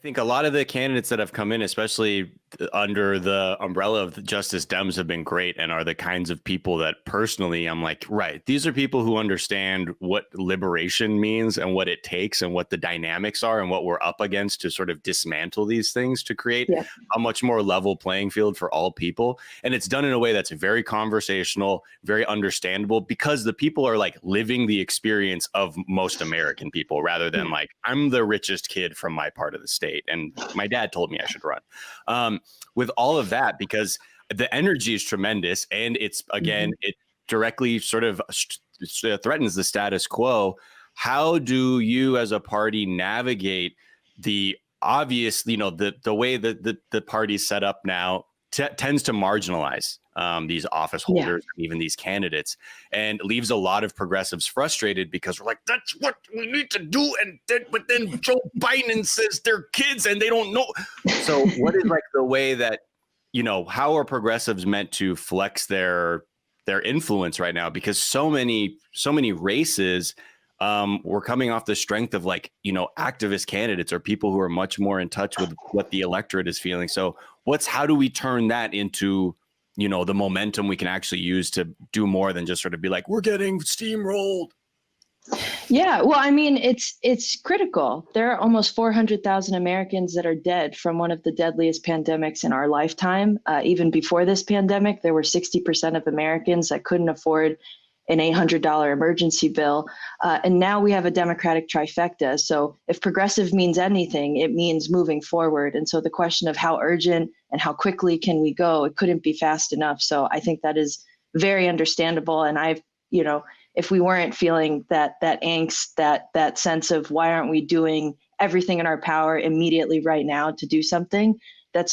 think a lot of the candidates that have come in, especially under the umbrella of the Justice Dems, have been great and are the kinds of people that personally I'm like, right, these are people who understand what liberation means and what it takes and what the dynamics are and what we're up against to sort of dismantle these things to create a much more level playing field for all people. And it's done in a way that's very conversational, very understandable, because the people are like living the experience of most American people rather than like, I'm the richest kid from my part of the state and my dad told me I should run. With all of that, because the energy is tremendous and it's, again, it directly sort of threatens the status quo. How do you as a party navigate the obvious, the way that the party's set up now tends to marginalize these office holders, and even these candidates, and leaves a lot of progressives frustrated because we're like, that's what we need to do. But then Joe Biden says they're kids and they don't know. So what is like the way that, how are progressives meant to flex their influence right now? Because so many races we're coming off the strength of activist candidates or people who are much more in touch with what the electorate is feeling. So how do we turn that into, the momentum we can actually use to do more than just sort of be like, we're getting steamrolled? Yeah, well, I mean, it's critical. There are almost 400,000 Americans that are dead from one of the deadliest pandemics in our lifetime. Even before this pandemic, there were 60% of Americans that couldn't afford an $800 emergency bill. And now we have a Democratic trifecta. So if progressive means anything, it means moving forward. And so the question of how urgent and how quickly can we go, it couldn't be fast enough. So I think that is very understandable. And if we weren't feeling that angst, that sense of why aren't we doing everything in our power immediately right now to do something, that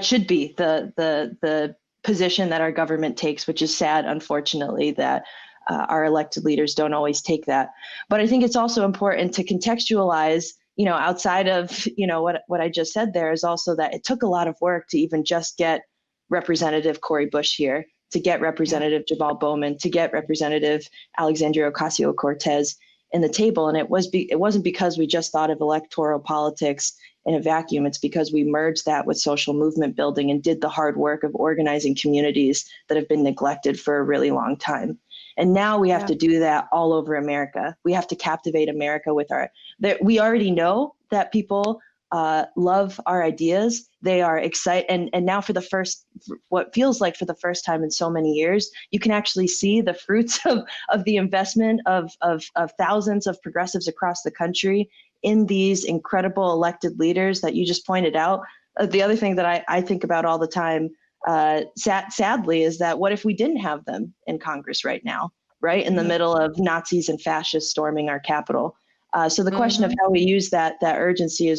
should be the position that our government takes, which is sad, unfortunately, that our elected leaders don't always take that. But I think it's also important to contextualize, outside of, what I just said there, is also that it took a lot of work to even just get Representative Cori Bush here, to get Representative Jamal Bowman, to get Representative Alexandria Ocasio-Cortez in the table. And it wasn't because we just thought of electoral politics in a vacuum. It's because we merged that with social movement building and did the hard work of organizing communities that have been neglected for a really long time. And now we have to do that all over America. We have to captivate America with we already know that people love our ideas. They are excited. And now what feels like for the first time in so many years, you can actually see the fruits of the investment of thousands of progressives across the country in these incredible elected leaders that you just pointed out. The other thing that I think about all the time, sadly, is that what if we didn't have them in Congress right now, right in the middle of Nazis and fascists storming our Capitol? So the question of how we use that urgency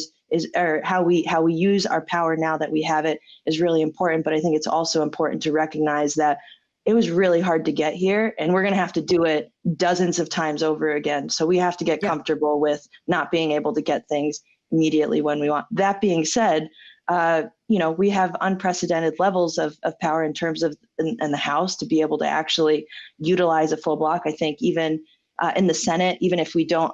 or how we use our power now that we have it is really important. But I think it's also important to recognize that it was really hard to get here, and we're going to have to do it dozens of times over again. So we have to get comfortable with not being able to get things immediately when we want. That being said, we have unprecedented levels of power in terms of in the House to be able to actually utilize a full block. I think even in the Senate, even if we don't,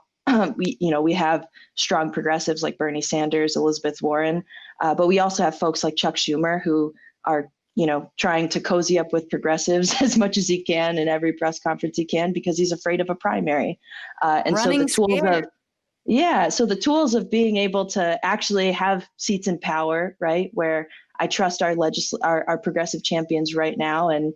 we have strong progressives like Bernie Sanders, Elizabeth Warren, but we also have folks like Chuck Schumer who are trying to cozy up with progressives as much as he can in every press conference he can because he's afraid of a primary. And running so the tools of being able to actually have seats in power, right, where I trust our progressive champions right now, and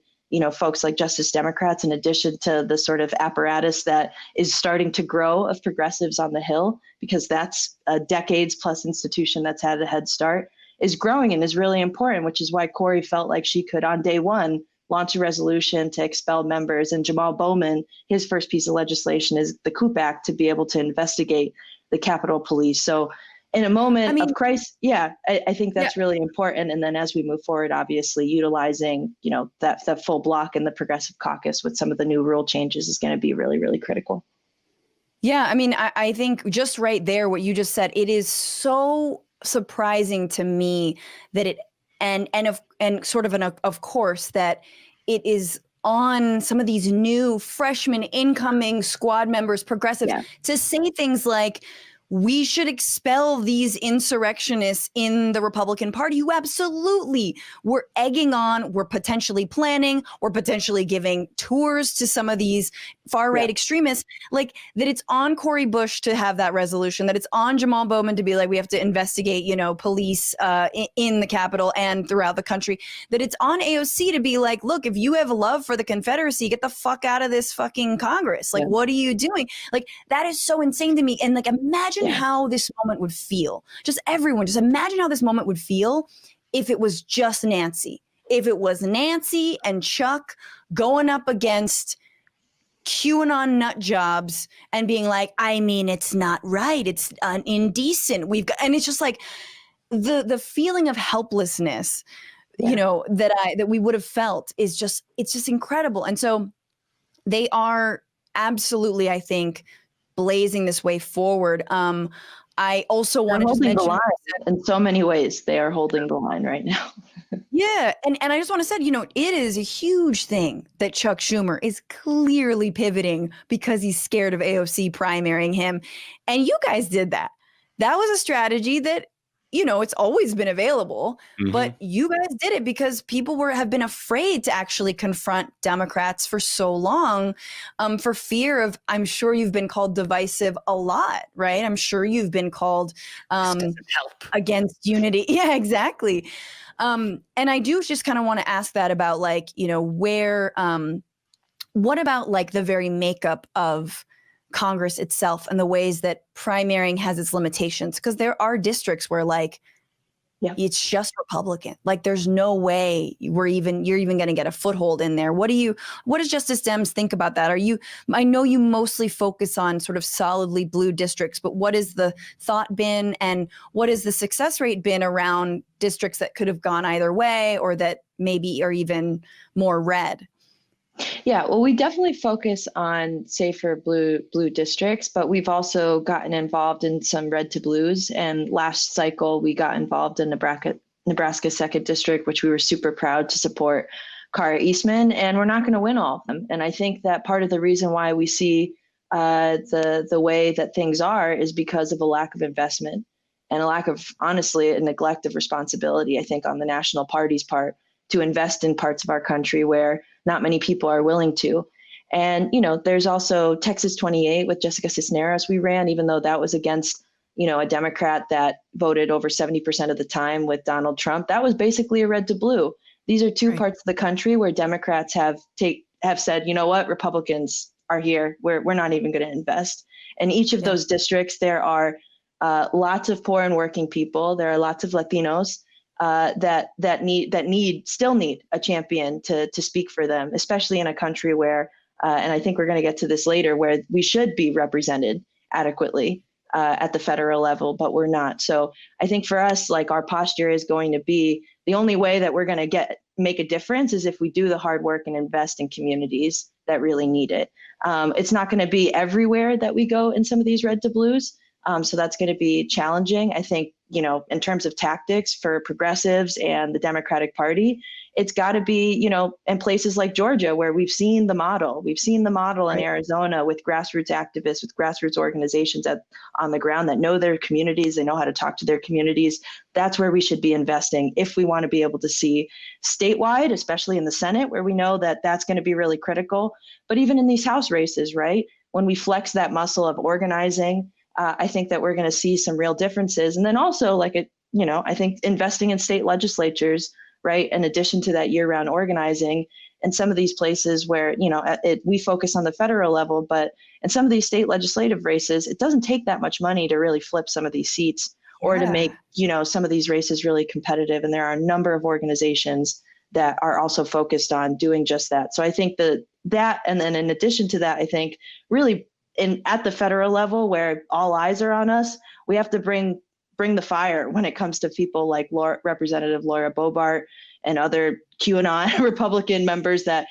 folks like Justice Democrats, in addition to the sort of apparatus that is starting to grow of progressives on the Hill, because that's a decades plus institution that's had a head start, is growing and is really important, which is why Cori felt like she could, on day one, launch a resolution to expel members. And Jamal Bowman, his first piece of legislation is the COOP Act to be able to investigate the Capitol Police. So in a moment of crisis, I think that's really important. And then as we move forward, obviously utilizing, that full block in the Progressive Caucus with some of the new rule changes is going to be really, really critical. Yeah, I mean, I think just right there, what you just said, it is so surprising to me that it and sort of of course that it is on some of these new freshman incoming squad members, progressives, to say things like, we should expel these insurrectionists in the Republican Party who absolutely were egging on, were potentially planning, or potentially giving tours to some of these far-right extremists. Like, that it's on Cori Bush to have that resolution, that it's on Jamal Bowman to be like, we have to investigate, police in the Capitol and throughout the country, that it's on AOC to be like, look, if you have love for the Confederacy, get the fuck out of this fucking Congress. Like, what are you doing? Like, that is so insane to me. And like, imagine how this moment would feel. Just everyone, just imagine how this moment would feel if it was just Nancy. If it was Nancy and Chuck going up against QAnon nut jobs and being like, I mean, it's not right. It's indecent. And it's just like the feeling of helplessness, that we would have felt it's just incredible. And so they are absolutely, I think, blazing this way forward. I also want to just mention the line in so many ways. They are holding the line right now. Yeah. And I just want to say, it is a huge thing that Chuck Schumer is clearly pivoting because he's scared of AOC primarying him. And you guys did that. That was a strategy that, it's always been available, but you guys did it because people have been afraid to actually confront Democrats for so long, for fear of, I'm sure you've been called divisive a lot, right? I'm sure you've been called against unity. Yeah, exactly. And I do just kind of want to ask that about like, where, what about like the very makeup of Congress itself and the ways that primarying has its limitations? Because there are districts where like, it's just Republican. Like there's no way you're even going to get a foothold in there. What does Justice Dems think about that? I know you mostly focus on sort of solidly blue districts, but what is the thought been and what is the success rate been around districts that could have gone either way or that maybe are even more red? Yeah, well, we definitely focus on safer blue districts, but we've also gotten involved in some red to blues. And last cycle, we got involved in Nebraska 2nd District, which we were super proud to support Kara Eastman. And we're not going to win all of them. And I think that part of the reason why we see the way that things are is because of a lack of investment and a lack of, honestly, a neglect of responsibility, I think, on the national party's part to invest in parts of our country where not many people are willing to. And, there's also Texas 28 with Jessica Cisneros we ran, even though that was against, a Democrat that voted over 70% of the time with Donald Trump. That was basically a red to blue. These are two parts of the country where Democrats have said, you know what, Republicans are here. We're not even going to invest. In each of those districts, there are lots of poor and working people. There are lots of Latinos that still need a champion to speak for them, especially in a country where, and I think we're going to get to this later, where we should be represented adequately at the federal level, but we're not. So I think for us, like our posture is going to be the only way that we're going to make a difference is if we do the hard work and invest in communities that really need it. It's not going to be everywhere that we go in some of these red to blues. So that's going to be challenging. I think, in terms of tactics for progressives and the Democratic Party, it's got to be, in places like Georgia, where we've seen the model. We've seen the model in Arizona with grassroots activists, with grassroots organizations on the ground that know their communities. They know how to talk to their communities. That's where we should be investing if we want to be able to see statewide, especially in the Senate, where we know that that's going to be really critical. But even in these House races, right, when we flex that muscle of organizing, I think that we're going to see some real differences. And then also, I think investing in state legislatures, right, in addition to that year-round organizing, in some of these places where, we focus on the federal level, but in some of these state legislative races, it doesn't take that much money to really flip some of these seats or to make, some of these races really competitive. And there are a number of organizations that are also focused on doing just that. So I think that, and then in addition to that, I think really at the federal level where all eyes are on us, we have to bring the fire when it comes to people like Representative Laura Bobart and other QAnon Republican members that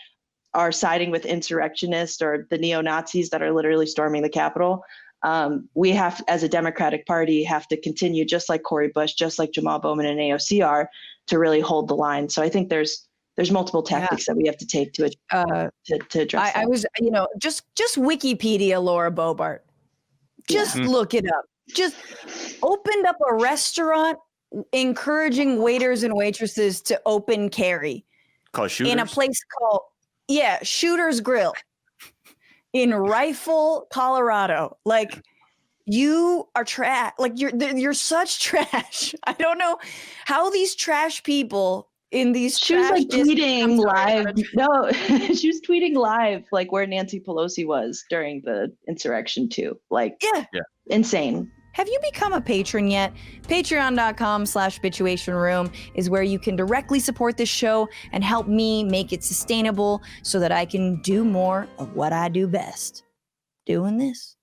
are siding with insurrectionists or the neo-Nazis that are literally storming the Capitol. We have, as a Democratic Party, have to continue, just like Cori Bush, just like Jamal Bowman and AOC are, to really hold the line. So I think there's multiple tactics that we have to take to address that. I was, just Wikipedia Laura Bobart. Just look it up. just opened up a restaurant encouraging waiters and waitresses to open carry Called Shooters? in a place called Shooter's Grill in Rifle, Colorado. Like, you are trash. Like, you're such trash. I don't know how these trash people in these she was like tweeting live. No, she was tweeting live, like where Nancy Pelosi was during the insurrection too. Like, yeah. Insane. Have you become a patron yet? Patreon.com/Bitchuation Room is where you can directly support this show and help me make it sustainable so that I can do more of what I do best, doing this.